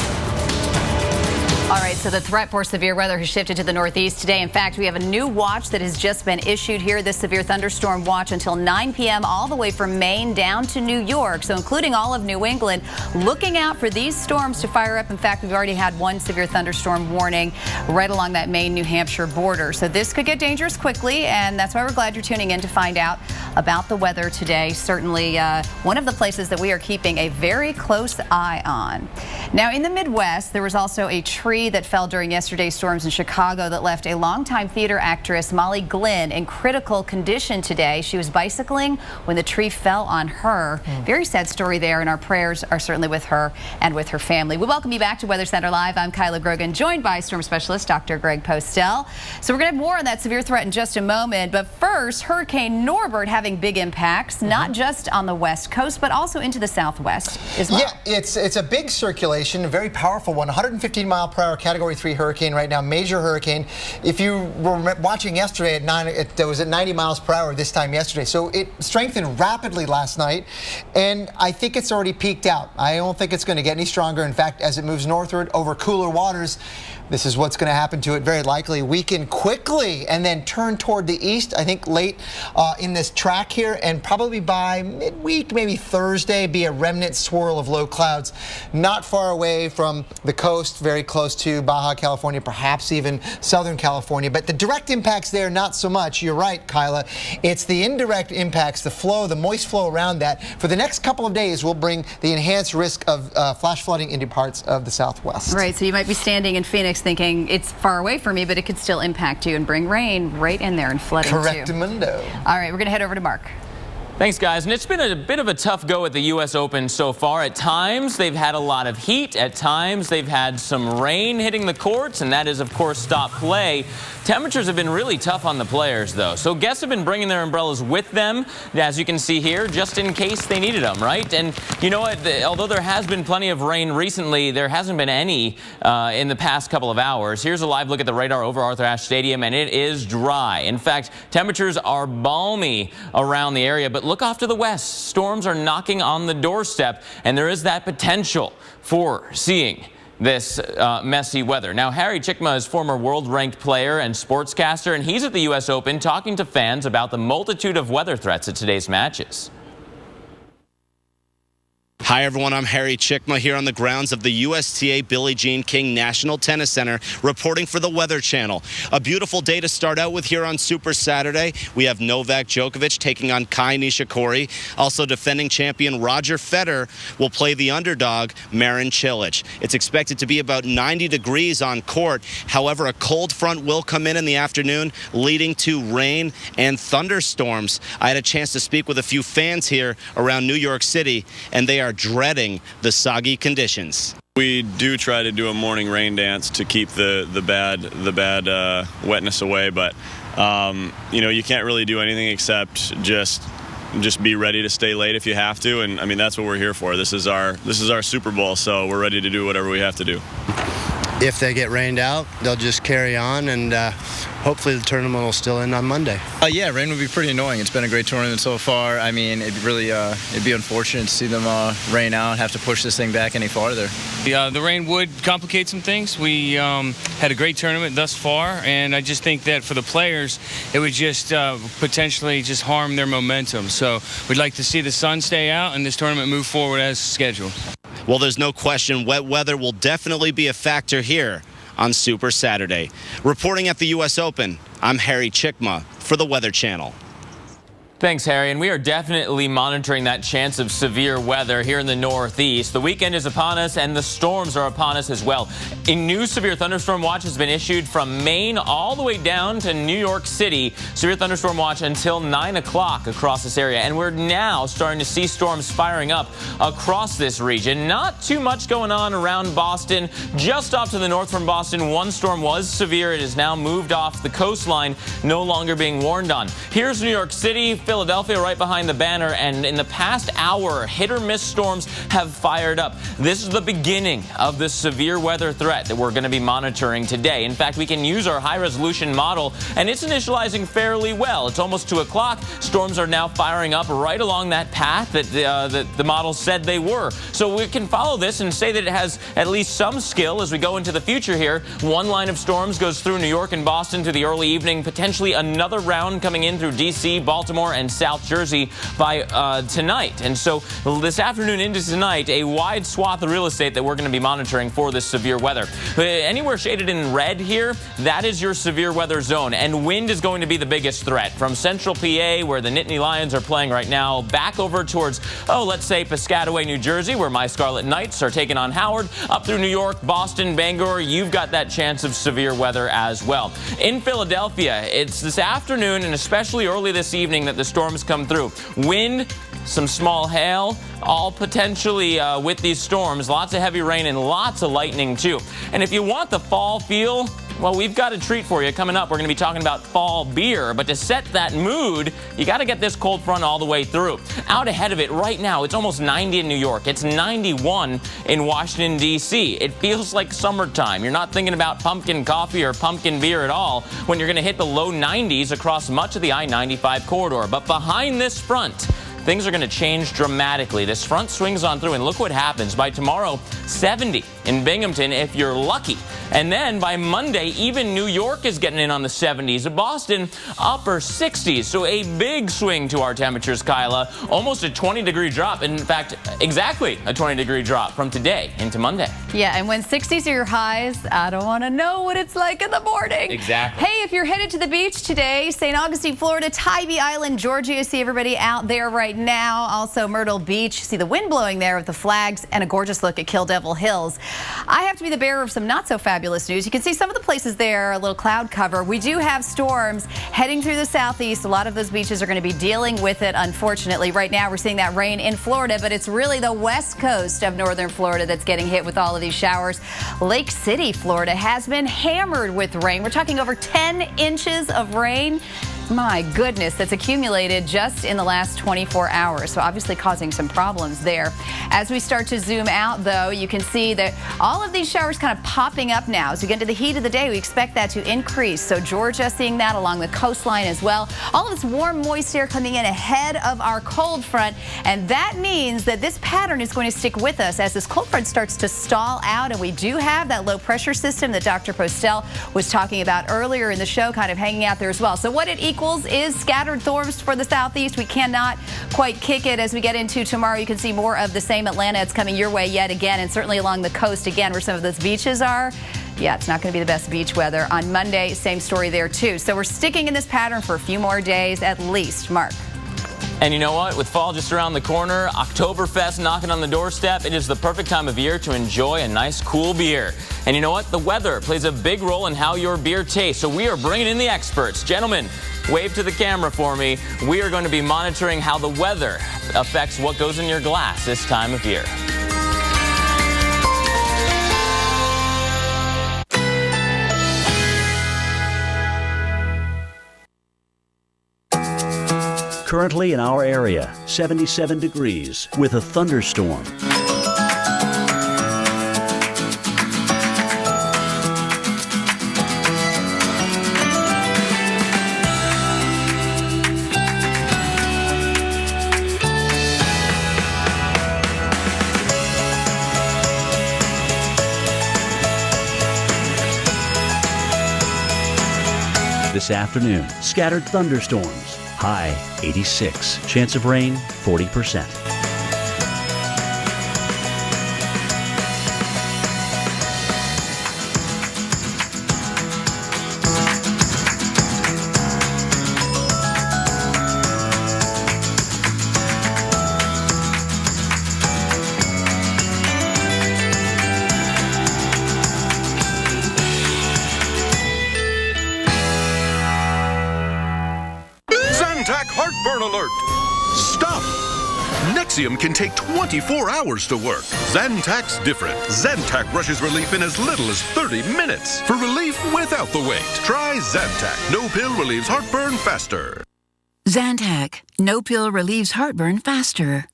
All right, so the threat for severe weather has shifted to the northeast today. In fact, we have a new watch that has just been issued here, this severe thunderstorm watch until 9 p.m. all the way from Maine down to New York, so including all of New England. Looking out for these storms to fire up. In fact, we've already had one severe thunderstorm warning right along that Maine-New Hampshire border. So this could get dangerous quickly, and that's why we're glad you're tuning in to find out about the weather today. Certainly one of the places that we are keeping a very close eye on. Now, in the Midwest, there was also a tree that fell during yesterday's storms in Chicago that left a longtime theater actress, Molly Glynn, in critical condition today. She was bicycling when the tree fell on her. Very sad story there, and our prayers are certainly with her and with her family. We welcome you back to Weather Center Live. I'm Kyla Grogan, joined by storm specialist Dr. Greg Postel. So we're going to have more on that severe threat in just a moment. But first, Hurricane Norbert having big impacts, not just on the West Coast, but also into the Southwest as well. Yeah, it's a big circulation, a very powerful one, 115-mile-per-hour Category 3 hurricane right now, major hurricane. If you were watching yesterday at 9, it was at 90 miles per hour this time yesterday. So it strengthened rapidly last night, and I think it's already peaked out. I don't think it's going to get any stronger. In fact, as it moves northward over cooler waters, this is what's going to happen to it, very likely weaken quickly and then turn toward the east, I think late in this track here, and probably by midweek, maybe Thursday, be a remnant swirl of low clouds not far away from the coast, very close to Baja California, perhaps even Southern California. But the direct impacts there, not so much. You're right, Kyla. It's the indirect impacts, the flow, the moist flow around that. For the next couple of days, will bring the enhanced risk of flash flooding into parts of the Southwest. Right, so you might be standing in Phoenix thinking it's far away from me, but it could still impact you and bring rain right in there and flooding too. Correctamundo. All right, we're going to head over to Mark. Thanks, guys. And it's been a bit of a tough go at the U.S. Open so far. At times, they've had a lot of heat. At times, they've had some rain hitting the courts, and that is, of course, stop play. Temperatures have been really tough on the players, though. So guests have been bringing their umbrellas with them, as you can see here, just in case they needed them, right? And you know what? Although there has been plenty of rain recently, there hasn't been any in the past couple of hours. Here's a live look at the radar over Arthur Ashe Stadium, and it is dry. In fact, temperatures are balmy around the area, but look off to the west. Storms are knocking on the doorstep, and there is that potential for seeing this messy weather. Now, Harry Chikma is former world-ranked player and sportscaster, and he's at the U.S. Open talking to fans about the multitude of weather threats at today's matches. Hi, everyone. I'm Harry Chikma here on the grounds of the USTA Billie Jean King National Tennis Center, reporting for the Weather Channel. A beautiful day to start out with here on Super Saturday. We have Novak Djokovic taking on Kai Nishikori. Also, defending champion Roger Federer will play the underdog Marin Cilic. It's expected to be about 90 degrees on court. However, a cold front will come in the afternoon, leading to rain and thunderstorms. I had a chance to speak with a few fans here around New York City, and they are dreading the soggy conditions. We do try to do a morning rain dance to keep the bad wetness away, but you know, you can't really do anything except just be ready to stay late if you have to, and I mean that's what we're here for. This is our Super Bowl, so we're ready to do whatever we have to do. If they get rained out, they'll just carry on, and hopefully the tournament will still end on Monday. Yeah, rain would be pretty annoying. It's been a great tournament so far. I mean, it'd be unfortunate to see them rain out, have to push this thing back any farther. The rain would complicate some things. We had a great tournament thus far, and I just think that for the players, it would just potentially just harm their momentum. So we'd like to see the sun stay out and this tournament move forward as scheduled. Well, there's no question wet weather will definitely be a factor here on Super Saturday. Reporting at the U.S. Open, I'm Harry Chikma for the Weather Channel. Thanks, Harry. And we are definitely monitoring that chance of severe weather here in the Northeast. The weekend is upon us, and the storms are upon us as well. A new severe thunderstorm watch has been issued from Maine all the way down to New York City. Severe thunderstorm watch until 9 o'clock across this area. And we're now starting to see storms firing up across this region. Not too much going on around Boston. Just off to the north from Boston, one storm was severe. It has now moved off the coastline, no longer being warned on. Here's New York City, Philadelphia right behind the banner, and in the past hour, hit-or-miss storms have fired up. This is the beginning of the severe weather threat that we're going to be monitoring today. In fact, we can use our high-resolution model, and it's initializing fairly well. It's almost 2 o'clock. Storms are now firing up right along that path that the model said they were. So we can follow this and say that it has at least some skill as we go into the future here. One line of storms goes through New York and Boston to the early evening, potentially another round coming in through D.C., Baltimore, and South Jersey by tonight. And so this afternoon into tonight, a wide swath of real estate that we're going to be monitoring for this severe weather. Anywhere shaded in red here, that is your severe weather zone. And wind is going to be the biggest threat. From central PA, where the Nittany Lions are playing right now, back over towards, let's say Piscataway, New Jersey, where my Scarlet Knights are taking on Howard, up through New York, Boston, Bangor, you've got that chance of severe weather as well. In Philadelphia, it's this afternoon and especially early this evening that the storms come through. Wind, some small hail, all potentially with these storms. Lots of heavy rain and lots of lightning too. And if you want the fall feel, well, we've got a treat for you coming up. We're going to be talking about fall beer. But to set that mood, you got to get this cold front all the way through. Out ahead of it right now, it's almost 90 in New York. It's 91 in Washington, D.C. It feels like summertime. You're not thinking about pumpkin coffee or pumpkin beer at all when you're going to hit the low 90s across much of the I-95 corridor. But behind this front, things are going to change dramatically. This front swings on through, and look what happens. By tomorrow, 70 in Binghamton if you're lucky. And then by Monday, even New York is getting in on the 70s. Boston, upper 60s. So a big swing to our temperatures, Kyla. Almost a 20-degree drop. In fact, exactly a 20-degree drop from today into Monday. Yeah, and when 60s are your highs, I don't want to know what it's like in the morning. Exactly. Hey, if you're headed to the beach today, St. Augustine, Florida, Tybee Island, Georgia, you see everybody out there right now. Also Myrtle Beach, you see the wind blowing there with the flags and a gorgeous look at Kill Devil Hills. I have to be the bearer of some not so fabulous news. You can see some of the places there, a little cloud cover. We do have storms heading through the southeast. A lot of those beaches are going to be dealing with it, unfortunately. Right now we're seeing that rain in Florida, but it's really the west coast of northern Florida that's getting hit with all of these showers. Lake City, Florida has been hammered with rain. We're talking over 10 inches of rain. My goodness, that's accumulated just in the last 24 hours. So obviously causing some problems there. As we start to zoom out, though, you can see that all of these showers kind of popping up now. As we get into the heat of the day, we expect that to increase. So Georgia seeing that along the coastline as well. All of this warm, moist air coming in ahead of our cold front. And that means that this pattern is going to stick with us as this cold front starts to stall out. And we do have that low pressure system that Dr. Postel was talking about earlier in the show kind of hanging out there as well. So what it equals is scattered storms for the southeast. We cannot quite kick it as we get into tomorrow. You can see more of the same. Atlanta, it's coming your way yet again, and certainly along the coast again where some of those beaches are. Yeah, it's not going to be the best beach weather. On Monday, same story there too. So we're sticking in this pattern for a few more days at least. Mark. And you know what? With fall just around the corner, Oktoberfest knocking on the doorstep, it is the perfect time of year to enjoy a nice, cool beer. And you know what? The weather plays a big role in how your beer tastes. So we are bringing in the experts. Gentlemen, wave to the camera for me. We are going to be monitoring how the weather affects what goes in your glass this time of year. Currently in our area, 77 degrees with a thunderstorm. This afternoon, scattered thunderstorms. High 86. Chance of rain 40%. alert. Stop! Nexium can take 24 hours to work. Zantac's different. Zantac rushes relief in as little as 30 minutes. For relief without the wait, try Zantac. No pill relieves heartburn faster. Zantac. No pill relieves heartburn faster.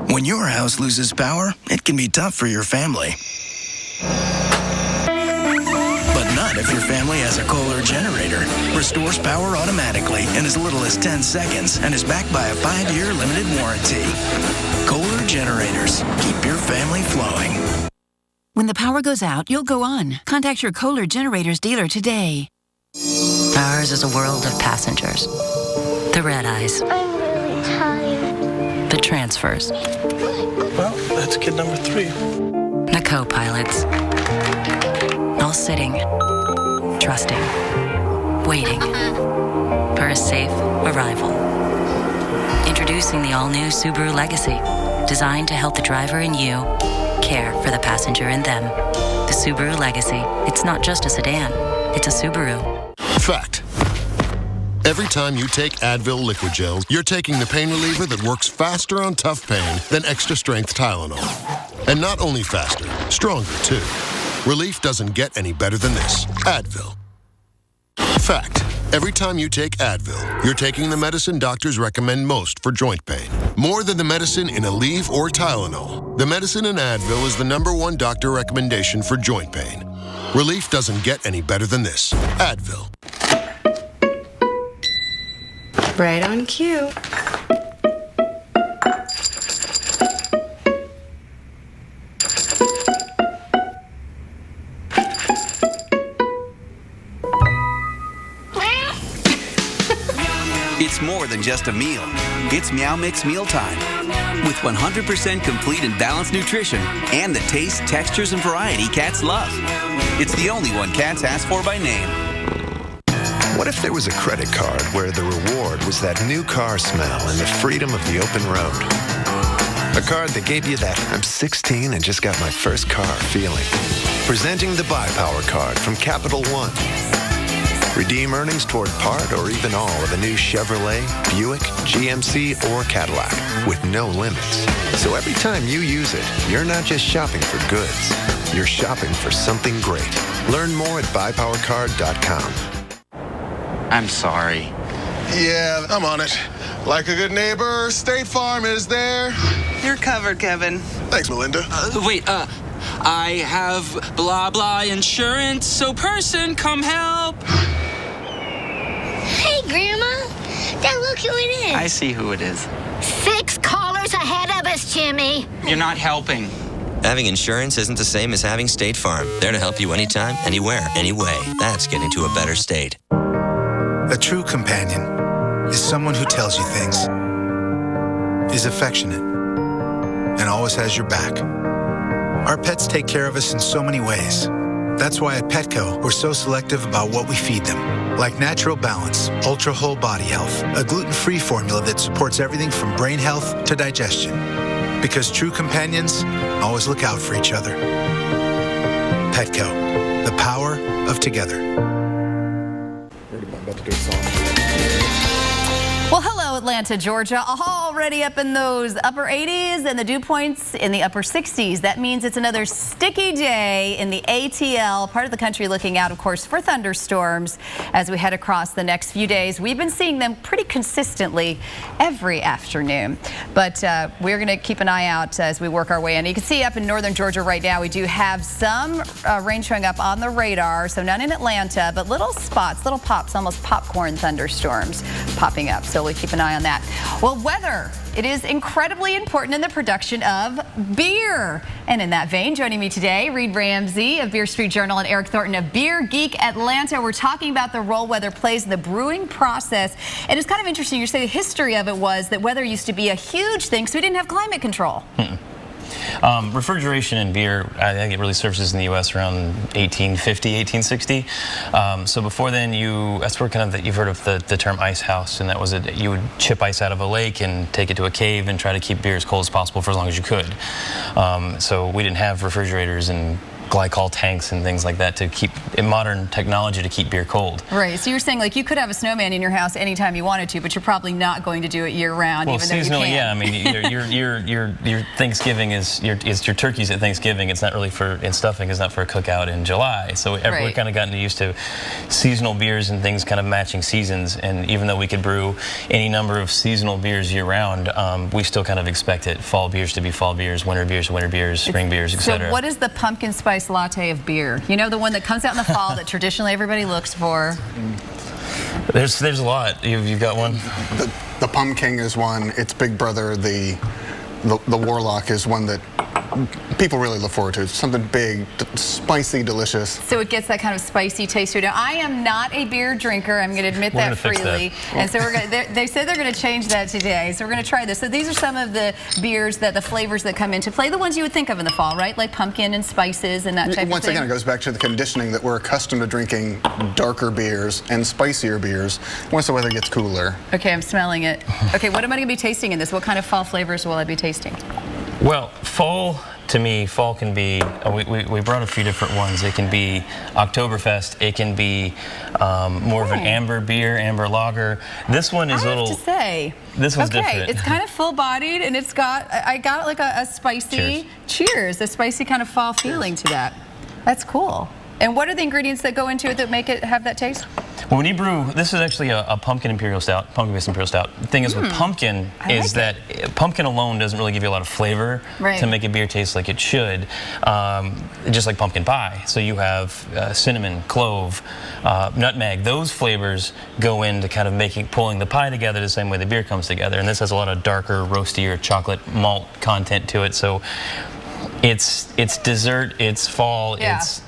When your house loses power, it can be tough for your family. But not if your family has a Kohler generator. Restores power automatically in as little as 10 seconds and is backed by a 5-year limited warranty. Kohler generators. Keep your family flowing. When the power goes out, you'll go on. Contact your Kohler Generators dealer today. Ours is a world of passengers. The red eyes. I'm really tired. The transfers. Well, that's kid number 3. The co-pilots. All sitting, trusting, waiting for a safe arrival. Introducing the all-new Subaru Legacy, designed to help the driver and you care for the passenger and them. The Subaru Legacy. It's not just a sedan, it's a Subaru. Fact. Every time you take Advil liquid gels, you're taking the pain reliever that works faster on tough pain than extra-strength Tylenol. And not only faster, stronger too. Relief doesn't get any better than this. Advil. Fact. Every time you take Advil, you're taking the medicine doctors recommend most for joint pain. More than the medicine in Aleve or Tylenol. The medicine in Advil is the #1 doctor recommendation for joint pain. Relief doesn't get any better than this. Advil. Right on cue. It's more than just a meal. It's Meow Mix Mealtime. With 100% complete and balanced nutrition and the taste, textures, and variety cats love. It's the only one cats ask for by name. What if there was a credit card where the reward was that new car smell and the freedom of the open road? A card that gave you that I'm 16 and just got my first car feeling. Presenting the Buy Power card from Capital One. Redeem earnings toward part or even all of a new Chevrolet, Buick, GMC, or Cadillac with no limits. So every time you use it, you're not just shopping for goods. You're shopping for something great. Learn more at buypowercard.com. I'm sorry. Yeah, I'm on it. Like a good neighbor, State Farm is there. You're covered, Kevin. Thanks, Melinda. I have blah blah insurance, so person, come help. Hey, Grandma. Dad, look who it is. I see who it is. 6 callers ahead of us, Jimmy. You're not helping. Having insurance isn't the same as having State Farm. There to help you anytime, anywhere, anyway. That's getting to a better state. A true companion is someone who tells you things, is affectionate, and always has your back. Our pets take care of us in so many ways. That's why at Petco, we're so selective about what we feed them. Like Natural Balance, Ultra Whole Body Health, a gluten-free formula that supports everything from brain health to digestion. Because true companions always look out for each other. Petco, the power of together. Well, hello, Atlanta, Georgia. Already up in those upper 80s and the dew points in the upper 60s. That means it's another sticky day in the ATL, part of the country looking out, of course, for thunderstorms as we head across the next few days. We've been seeing them pretty consistently every afternoon, but we're going to keep an eye out as we work our way in. You can see up in northern Georgia right now, we do have some rain showing up on the radar, so none in Atlanta, but little spots, little pops, almost popcorn thunderstorms popping up. So we'll keep an eye on that. Well, weather, it is incredibly important in the production of beer. And in that vein, joining me today, Reed Ramsey of Beer Street Journal and Eric Thornton of Beer Geek Atlanta. We're talking about the role weather plays in the brewing process. And it's kind of interesting. You say the history of it was that weather used to be a huge thing, so we didn't have climate control. Refrigeration in beer, I think it really surfaces in the U.S. around 1850, 1860. So before then, that's where kind of you've heard of the term ice house, and that was it. You would chip ice out of a lake and take it to a cave and try to keep beer as cold as possible for as long as you could. So we didn't have refrigerators and glycol tanks and things like that to keep modern technology to keep beer cold. Right. So you're saying like you could have a snowman in your house anytime you wanted to, but you're probably not going to do it year round, well, even though you seasonally, can. yeah. I mean, your Thanksgiving is your turkeys at Thanksgiving. It's not really and stuffing is not for a cookout in July. So we've kind of gotten used to seasonal beers and things kind of matching seasons. And even though we could brew any number of seasonal beers year round, we still kind of expect fall beers to be fall beers, winter beers, spring beers, etc. So what is the pumpkin spice latte of beer? You know, the one that comes out in the fall that traditionally everybody looks for. There's a lot. You've got one. The Pumpkin is one. Its big brother, the Warlock, is one that people really look forward to. It's something big, spicy, delicious. So it gets that kind of spicy taste to it. Now, I am not a beer drinker. I'm going to admit that freely. And so they said they're going to change that today. So we're going to try this. So these are some of the beers, the flavors that come into play, the ones you would think of in the fall, right? Like pumpkin and spices and that type of thing. Once again, it goes back to the conditioning that we're accustomed to drinking darker beers and spicier beers once the weather gets cooler. Okay, I'm smelling it. Okay, what am I going to be tasting in this? What kind of fall flavors will I be tasting? Well, to me, fall can be, we brought a few different ones. It can be Oktoberfest. It can be more of an amber beer, amber lager. This one is I have to say, this one's different. It's kind of full-bodied, and I got like a spicy, a spicy kind of fall feeling to that. That's cool. And what are the ingredients that go into it that make it have that taste? Well, when you brew, this is actually a pumpkin imperial stout, pumpkin-based imperial stout. The thing is with pumpkin is that pumpkin alone doesn't really give you a lot of flavor to make a beer taste like it should, just like pumpkin pie. So you have cinnamon, clove, nutmeg. Those flavors go into kind of pulling the pie together the same way the beer comes together. And this has a lot of darker, roastier chocolate malt content to it. So it's dessert, it's fall, it's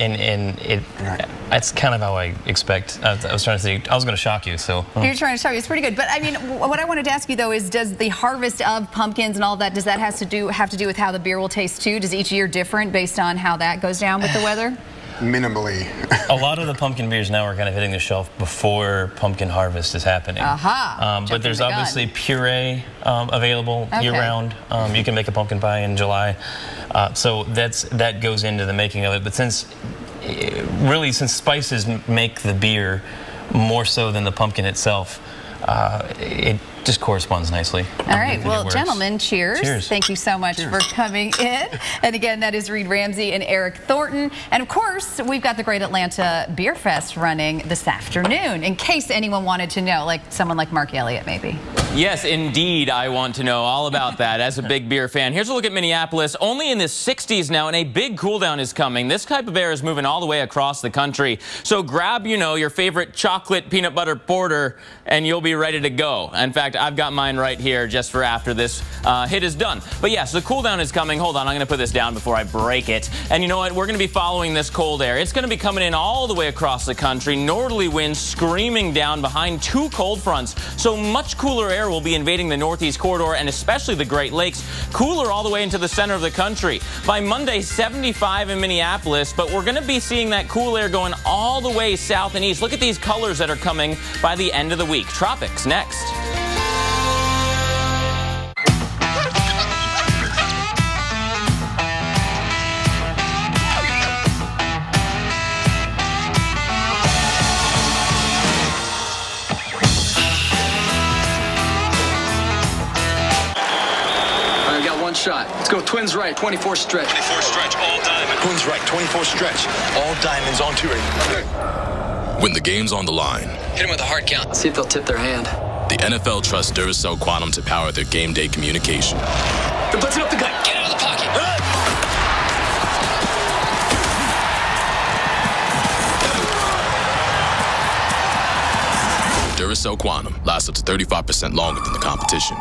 that's kind of how I expect. I was trying to say, I was going to shock you, so. You're trying to shock me. It's pretty good. But I mean, what I wanted to ask you though is, does the harvest of pumpkins and all of that, does that have to do with how the beer will taste too? Does each year different based on how that goes down with the weather? Minimally. A lot of the pumpkin beers now are kind of hitting the shelf before pumpkin harvest is happening. But there's obviously puree available year-round. You can make a pumpkin pie in July. So that goes into the making of it. But since spices make the beer more so than the pumpkin itself, it just corresponds nicely. All right, well, gentlemen, cheers. Cheers. Thank you so much for coming in. And again, that is Reed Ramsey and Eric Thornton. And of course, we've got the Great Atlanta Beer Fest running this afternoon, in case anyone wanted to know, like someone like Mark Elliott, maybe. Yes, indeed, I want to know all about that as a big beer fan. Here's a look at Minneapolis. Only in the 60s now, and a big cool down is coming. This type of air is moving all the way across the country. So grab, your favorite chocolate peanut butter porter, and you'll be ready to go. In fact, I've got mine right here just for after this hit is done. But yes, the cool down is coming. Hold on, I'm going to put this down before I break it. And you know what? We're going to be following this cold air. It's going to be coming in all the way across the country. Northerly winds screaming down behind two cold fronts. So much cooler air will be invading the Northeast corridor and especially the Great Lakes. Cooler all the way into the center of the country. By Monday, 75 in Minneapolis, but we're going to be seeing that cool air going all the way south and east. Look at these colors that are coming by the end of the week. Tropics next. Shot. Let's go Twins right, 24 stretch. 24 stretch, all diamond. Twins right, 24 stretch. All diamonds on 2 ready. When the game's on the line. Hit him with a hard count. See if they'll tip their hand. The NFL trusts Duracell Quantum to power their game day communication. They're blitzing up the gut. Get out of the pocket. Duracell Quantum lasts up to 35% longer than the competition.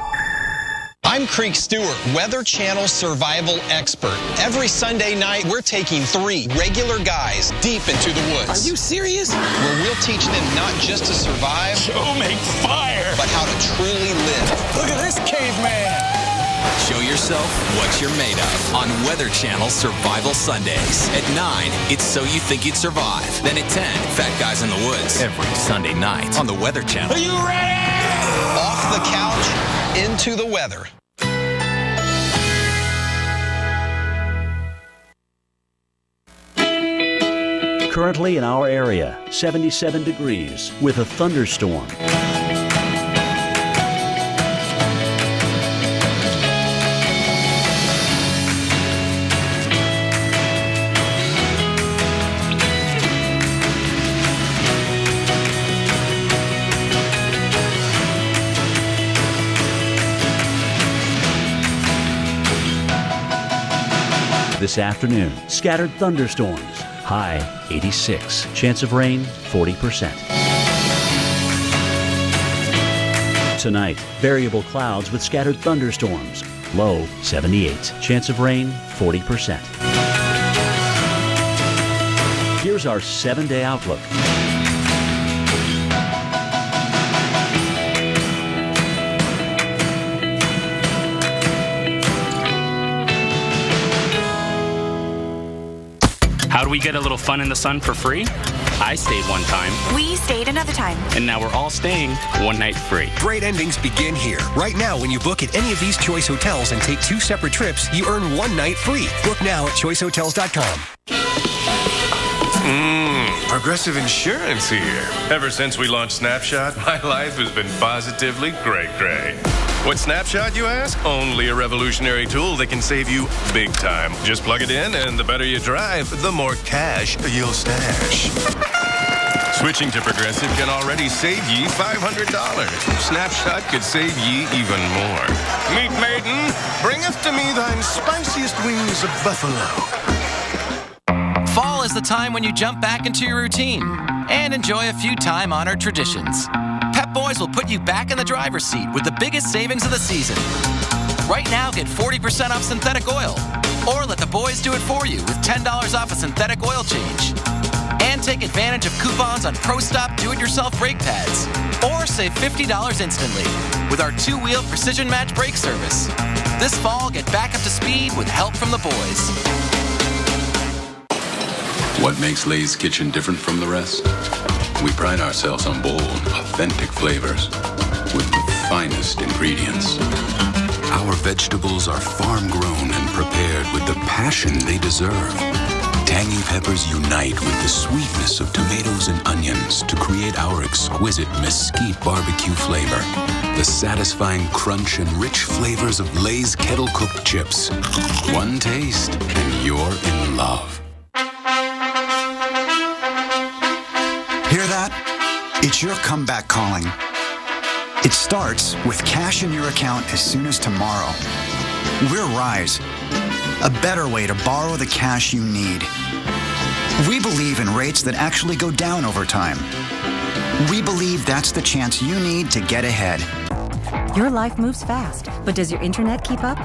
I'm Creek Stewart, Weather Channel survival expert. Every Sunday night, we're taking 3 regular guys deep into the woods. Are you serious? Where we'll teach them not just to survive, show make fire, but how to truly live. Look at this caveman. Show yourself what you're made of on Weather Channel Survival Sundays. At 9, it's So You Think You'd Survive. Then at 10, Fat Guys in the Woods. Every Sunday night on the Weather Channel. Are you ready? Off the couch, into the weather. Currently in our area, 77 degrees with a thunderstorm. This afternoon, scattered thunderstorms. High 86. Chance of rain 40%. Tonight, variable clouds with scattered thunderstorms. Low 78. Chance of rain 40%. Here's our 7-day outlook. How do we get a little fun in the sun for free? I stayed one time. We stayed another time. And now we're all staying one night free. Great endings begin here. Right now, when you book at any of these Choice hotels and take 2 separate trips, you earn 1 night free. Book now at choicehotels.com. Progressive Insurance here. Ever since we launched Snapshot, my life has been positively great. What's Snapshot, you ask? Only a revolutionary tool that can save you big time. Just plug it in, and the better you drive, the more cash you'll stash. Switching to Progressive can already save ye $500. Snapshot could save ye even more. Meet maiden, bringeth to me thine spiciest wings of buffalo. Fall is the time when you jump back into your routine and enjoy a few time-honored traditions. Pep Boys will put you back in the driver's seat with the biggest savings of the season. Right now, get 40% off synthetic oil. Or let the boys do it for you with $10 off a synthetic oil change. And take advantage of coupons on ProStop do-it-yourself brake pads. Or save $50 instantly with our 2-wheel precision match brake service. This fall, get back up to speed with help from the boys. What makes Lay's Kitchen different from the rest? We pride ourselves on bold, authentic flavors with the finest ingredients. Our vegetables are farm-grown and prepared with the passion they deserve. Tangy peppers unite with the sweetness of tomatoes and onions to create our exquisite mesquite barbecue flavor. The satisfying crunch and rich flavors of Lay's kettle-cooked chips. One taste and you're in love. Hear that? It's your comeback calling. It starts with cash in your account as soon as tomorrow. We're Rise, a better way to borrow the cash you need. We believe in rates that actually go down over time. We believe that's the chance you need to get ahead. Your life moves fast, but does your internet keep up?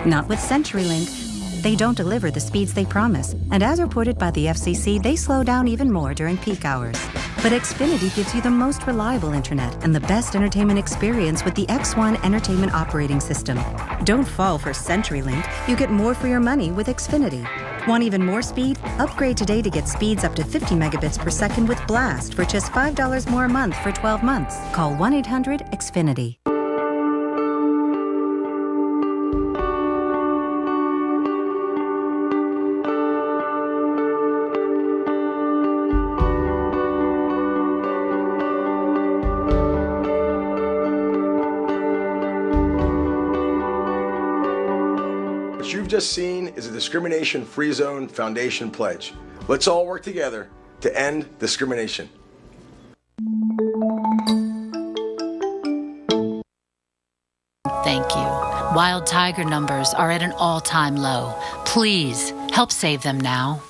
Not with CenturyLink. They don't deliver the speeds they promise, and as reported by the FCC, they slow down even more during peak hours. But Xfinity gives you the most reliable internet and the best entertainment experience with the X1 entertainment operating system. Don't fall for CenturyLink. You get more for your money with Xfinity. Want even more speed? Upgrade today to get speeds up to 50 megabits per second with Blast for just $5 more a month for 12 months. Call 1-800-XFINITY. What you've just seen is a Discrimination-Free Zone Foundation pledge. Let's all work together to end discrimination. Thank you. Wild tiger numbers are at an all-time low. Please, help save them now.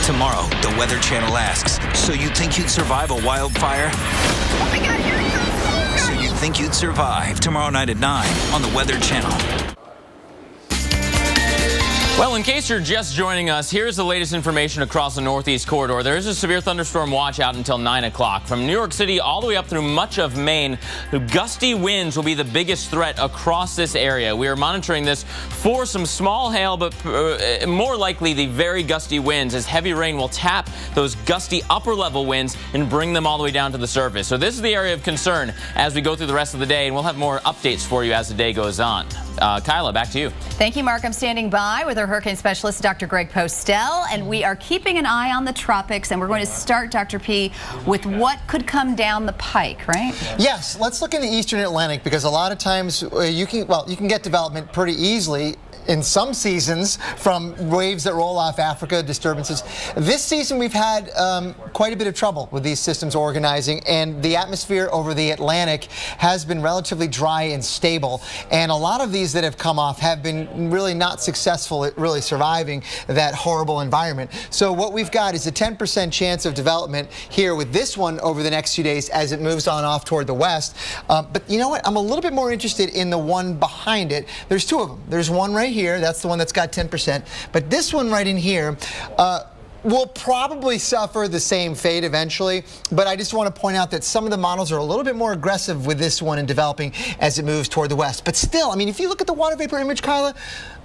Tomorrow, the Weather Channel asks, so you think you'd survive a wildfire? Oh my God, here it goes! So you think you'd survive tomorrow night at 9 on the Weather Channel. Well, in case you're just joining us, here's the latest information across the Northeast corridor. There is a severe thunderstorm watch out until 9 o'clock. From New York City all the way up through much of Maine, gusty winds will be the biggest threat across this area. We are monitoring this for some small hail, but more likely the very gusty winds, as heavy rain will tap those gusty upper-level winds and bring them all the way down to the surface. So this is the area of concern as we go through the rest of the day, and we'll have more updates for you as the day goes on. Kyla, back to you. Thank you, Mark. I'm standing by with our hurricane specialist, Dr. Greg Postel, and we are keeping an eye on the tropics, and we're going to start, Dr. P, with what could come down the pike, right? Yes, let's look in the eastern Atlantic, because a lot of times you can get development pretty easily in some seasons from waves that roll off Africa, disturbances. This season we've had quite a bit of trouble with these systems organizing, and the atmosphere over the Atlantic has been relatively dry and stable, and a lot of these that have come off have been really not successful at really surviving that horrible environment. So what we've got is a 10% chance of development here with this one over the next few days as it moves on off toward the west. But you know what? I'm a little bit more interested in the one behind it. There's two of them. There's one right here. That's the one that's got 10%. But this one right in here will probably suffer the same fate eventually, but I just want to point out that some of the models are a little bit more aggressive with this one in developing as it moves toward the west. But still, I mean, if you look at the water vapor image, Kyla,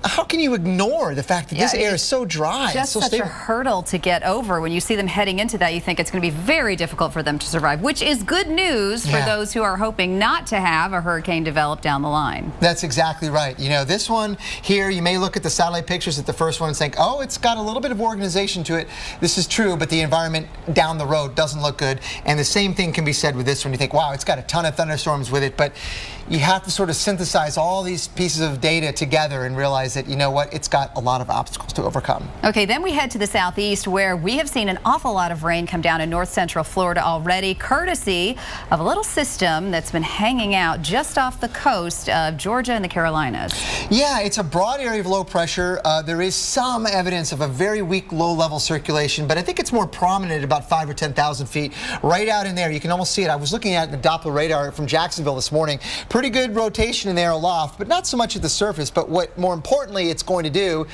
how can you ignore the fact that this air is so dry? Just so such stable. a hurdle to get over. When you see them heading into that, you think it's going to be very difficult for them to survive, which is good news for those who are hoping not to have a hurricane develop down the line. That's exactly right. You know, this one here, you may look at the satellite pictures at the first one and think, oh, it's got a little bit of organization to it. This is true, but the environment down the road doesn't look good. And the same thing can be said with this one. You think, wow, it's got a ton of thunderstorms with it, but you have to sort of synthesize all these pieces of data together and realize that, you know what, it's got a lot of obstacles to overcome. Okay, then we head to the southeast, where we have seen an awful lot of rain come down in north central Florida already, courtesy of a little system that's been hanging out just off the coast of Georgia and the Carolinas. Yeah, it's a broad area of low pressure. There is some evidence of a very weak low-level circulation, but I think it's more prominent at about 5,000 or 10,000 feet. Right out in there, you can almost see it. I was looking at the Doppler radar from Jacksonville this morning. Pretty good rotation in there aloft, but not so much at the surface. But what more importantly it's going to do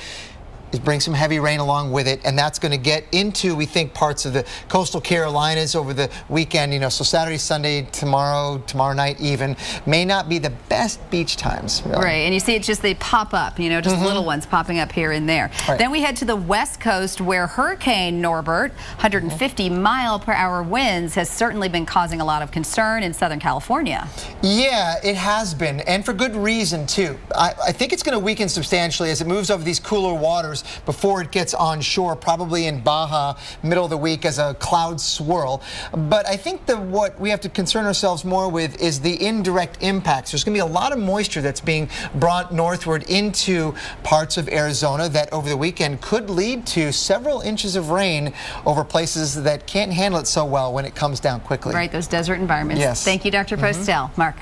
is bring some heavy rain along with it, and that's going to get into, we think, parts of the coastal Carolinas over the weekend. You know, so Saturday, Sunday, tomorrow night even may not be the best beach times. Really. Right, and you see it's just they pop up, you know, just little ones popping up here and there. Right. Then we head to the west coast, where Hurricane Norbert, 150-mile-per-hour winds, has certainly been causing a lot of concern in Southern California. Yeah, it has been, and for good reason too. I think it's going to weaken substantially as it moves over these cooler waters before it gets onshore, probably in Baja, middle of the week as a cloud swirl. But I think that what we have to concern ourselves more with is the indirect impacts. There's going to be a lot of moisture that's being brought northward into parts of Arizona that over the weekend could lead to several inches of rain over places that can't handle it so well when it comes down quickly. Right, those desert environments. Yes. Thank you, Dr. Postel. Mark.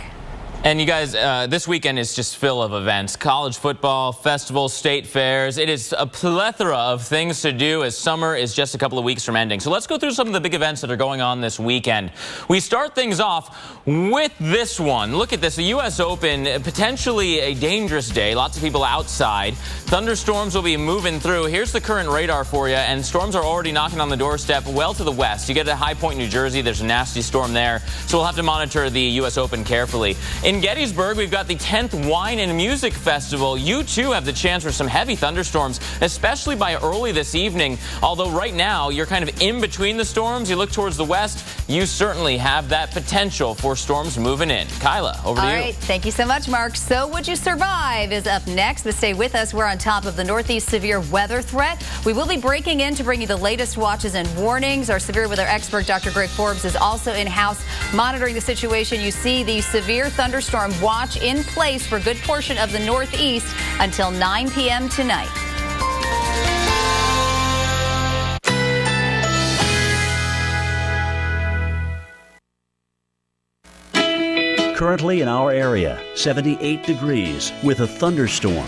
And you guys, this weekend is just full of events. College football, festivals, state fairs. It is a plethora of things to do as summer is just a couple of weeks from ending. So let's go through some of the big events that are going on this weekend. We start things off with this one. Look at this, the U.S. Open, potentially a dangerous day. Lots of people outside. Thunderstorms will be moving through. Here's the current radar for you, and storms are already knocking on the doorstep well to the west. You get to High Point, New Jersey. There's a nasty storm there, so we'll have to monitor the U.S. Open carefully. In Gettysburg, we've got the 10th Wine and Music Festival. You too have the chance for some heavy thunderstorms, especially by early this evening. Although right now you're kind of in between the storms. You look towards the west, you certainly have that potential for storms moving in. Kyla, over to you. All right, thank you so much, Mark. So Would You Survive is up next, but stay with us. We're on top of the Northeast severe weather threat. We will be breaking in to bring you the latest watches and warnings. Our severe weather expert, Dr. Greg Forbes, is also in-house monitoring the situation. You see the severe thunderstorm watch in place for a good portion of the Northeast until 9 p.m. tonight. Currently in our area, 78 degrees with a thunderstorm.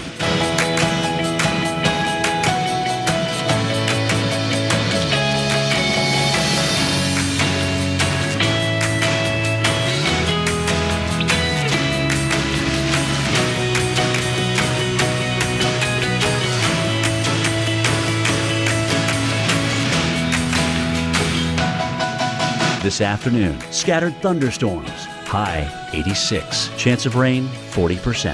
this afternoon. Scattered thunderstorms. High 86. Chance of rain 40%.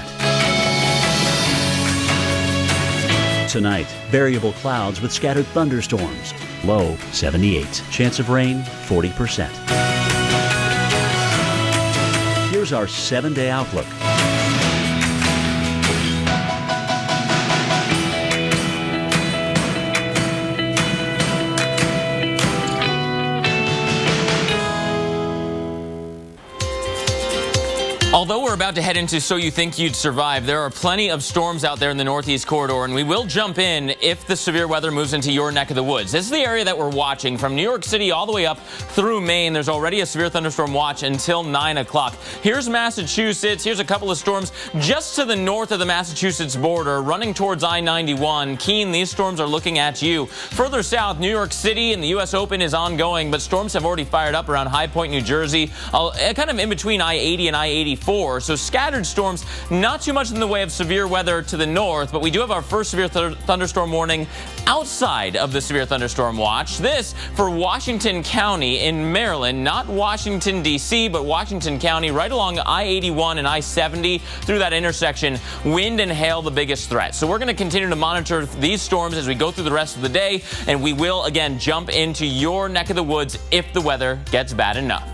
Tonight, variable clouds with scattered thunderstorms. Low 78. Chance of rain 40%. Here's our 7-day outlook. Although we're about to head into So You Think You'd Survive, there are plenty of storms out there in the Northeast corridor, and we will jump in if the severe weather moves into your neck of the woods. This is the area that we're watching from New York City all the way up through Maine. There's already a severe thunderstorm watch until 9 o'clock. Here's Massachusetts. Here's a couple of storms just to the north of the Massachusetts border, running towards I-91. Keene, these storms are looking at you. Further south, New York City and the U.S. Open is ongoing, but storms have already fired up around High Point, New Jersey, kind of in between I-80 and I-84. So scattered storms, not too much in the way of severe weather to the north, but we do have our first severe thunderstorm warning outside of the severe thunderstorm watch. This for Washington County in Maryland, not Washington, D.C., but Washington County, right along I-81 and I-70 through that intersection. Wind and hail the biggest threat. So we're going to continue to monitor these storms as we go through the rest of the day, and we will, again, jump into your neck of the woods if the weather gets bad enough.